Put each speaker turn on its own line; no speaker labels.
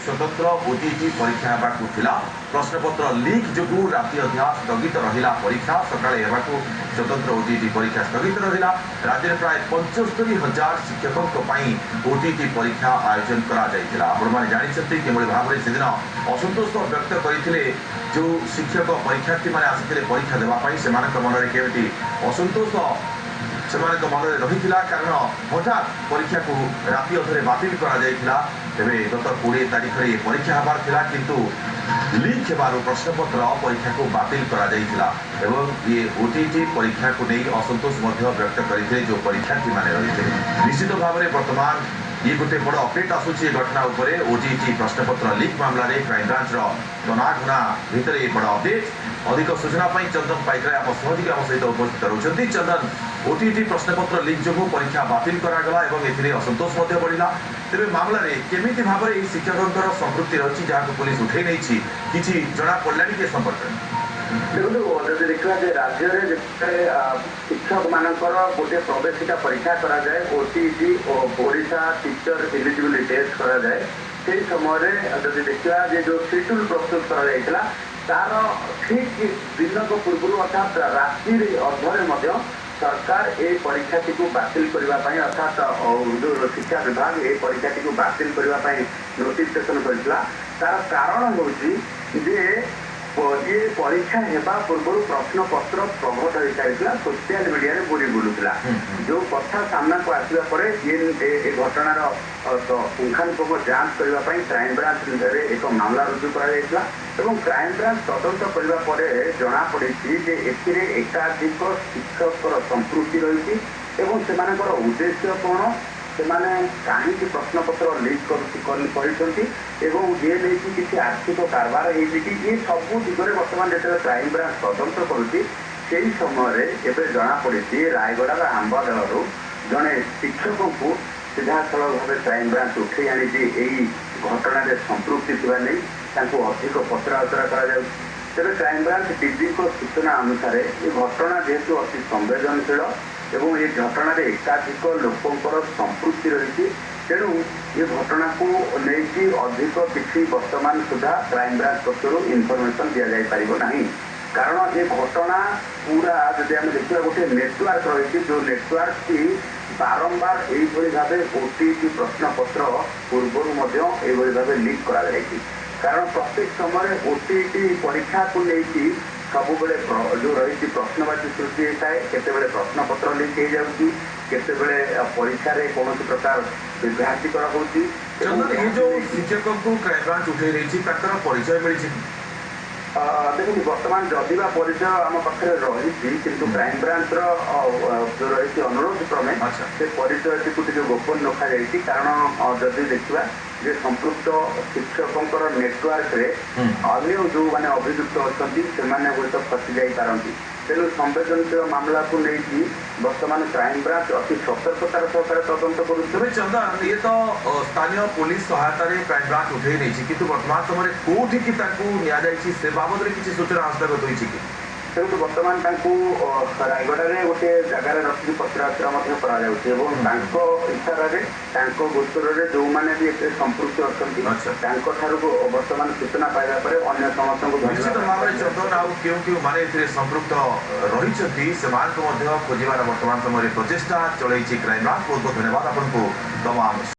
स्वतंत्र ओटीटी परीक्षा होगा प्रश्नपत्र लीक जो राति अधा स्थगित रहा परीक्षा सकाळे स्वतंत्र ओटीटी परीक्षा स्थगित रहा राज्य में प्राय 75,000 शिक्षकों ओटीटी परीक्षा आयोजन करते भाव में सेदिन असंतोष व्यक्त करते जो शिक्षक परीक्षार्थी मैंने आसी परीक्षा देवाई से मन में केमी असंतोष से मन में रही कारण हठात परीक्षा को राति अधे बातिल तेरे गत 20 तारीख में परीक्षा हबार था किंतु लीक होबार प्रश्नपत्र परीक्षा को बातिल ये ओटीटी परीक्षा को नहीं असंतोष व्यक्त करते जो परीक्षार्थी मैंने रही निश्चित भाव में बर्तमान ये गोटे बड़ अपडेट आसूची घटना उपर ओटीटी प्रश्नपत्र लीक मामलें क्राइमब्रांच तनाघना भितर ये बड़ अपडेट अधिक सूचना चंदन पाइकराय आम सहयोगी आम सहित उपस्थित रहते चंदन ओटीटी प्रश्नपत्र लीक जो परीक्षा बातिल करागला असंतोष बढ़ला तेरे मामलें केमी भाव में शिक्षकों संपृक्ति रही जहाँ पुलिस उठे नहीं कि जना पड़ा कि संपर्क
देखो जब देखा राज्य में शिक्षक मानकर गोटे प्रवेशिका परीक्षा करा जाए OTT Odisha teacher eligibility test करा जाए से समय जब देखा जो शेड्यूल प्रस्तुत करा तार ठीक दिन पूर्व अर्थात राति अधरे सरकार ए परीक्षाटी को बातिल करने अर्थात जो शिक्षा विभाग ए परीक्षाटी को बातिल करने नोटिफिकेशन करता तार कारण हूँ ये परीक्षा हेबा पूर्व प्रश्नपत्र प्रकट हो सारी सोशल मीडिया बुरी बुलूला जो कथा सामना को आसवा पर ये घटनार पुंखानुपुंख जांच करने क्राइमब्रांच एक मामला रुजु कर क्राइम ब्रांच तदंत करने जना पड़ी एकाधिक शिक्षक संपृक्ति रही उद्देश्य कौन से कहीं प्रश्नपत्र लीक कर ये नहीं किसी आर्थिक कारबार ये सब दिगरे बर्तमान जो क्राइम ब्रांच तदंत करुँच समय एवं जना पड़ी रायगड़ार आंबदलू जड़े शिक्षक को सीधा सड़क भाव क्राइम ब्रांच उठे आनी घटना संपृक्ति थी नहीं अधिक पचराउचरा कर तेरे क्राइम ब्रांच डीजी को सूचना अनुसार ये घटना जेहेतु अति संवेदनशील एवं ये घटना एकाधिक लोकंर संपृक्ति रही तेणु ये घटना को लेकिन अधिक किसी वर्तमान सुधा क्राइम ब्रांच पक्ष इनफर्मेशन दि जाना कारण ये घटना पूरा जब आम देखा गोटे नेटवर्क रही जो नेटवर्क की बारंबार यही भाव ओटीटी प्रश्नपत्र पूर्व भाव लीक कर कारण प्रत्येक समय ओटीटी परीक्षा को लेकिन सब जो रही प्रश्नवाची सृष्टि होता है केते प्रश्नपत्र लीक हो जाऊँगी केते परीक्षा कौन प्रकार विभ्रांतिकर होती
ये जो शिक्षकों को क्राइमब्रांच उठे रही परिचय मिली
देखो बर्तमान जदिवा परिचय आम पाखे रही किंतु क्राइम ब्रांच जो रही अनुरोध क्रमे से परिचय को गोपन रखा जाए कारण जदि देखा जे संपृक्त शिक्षकों नेटवर्क रे अन्य जो मैंने अभियुक्त अच्छा से हुए फसी जाती तेणु संवेदनशील मामला को लेकिन वर्तमान क्राइम ब्रांच अति सतर्कतार सहकार तदंत कर
चंदन ये तो स्थानीय पुलिस सहायता क्राइम ब्रांच उठे नहीं कि वर्तमान समय कौटी की से बाबद में किसी सूचना हस्तगत होती
तेणु बर्तमान रायगड़ा गोटे जगार रखी पचराउचरा इशारे गोचर जो मैंने भी संपृक्त अच्छा बर्तमान सूचना पाइबा पर अन्य समस्त
निश्चित भाव में चंदन आउ क्यों मैंने संपृक्त रही खोजार बर्तमान समय प्रचेषा चलती क्राइम ब्रांच बहुत बहुत धन्यवाद आपको तमाम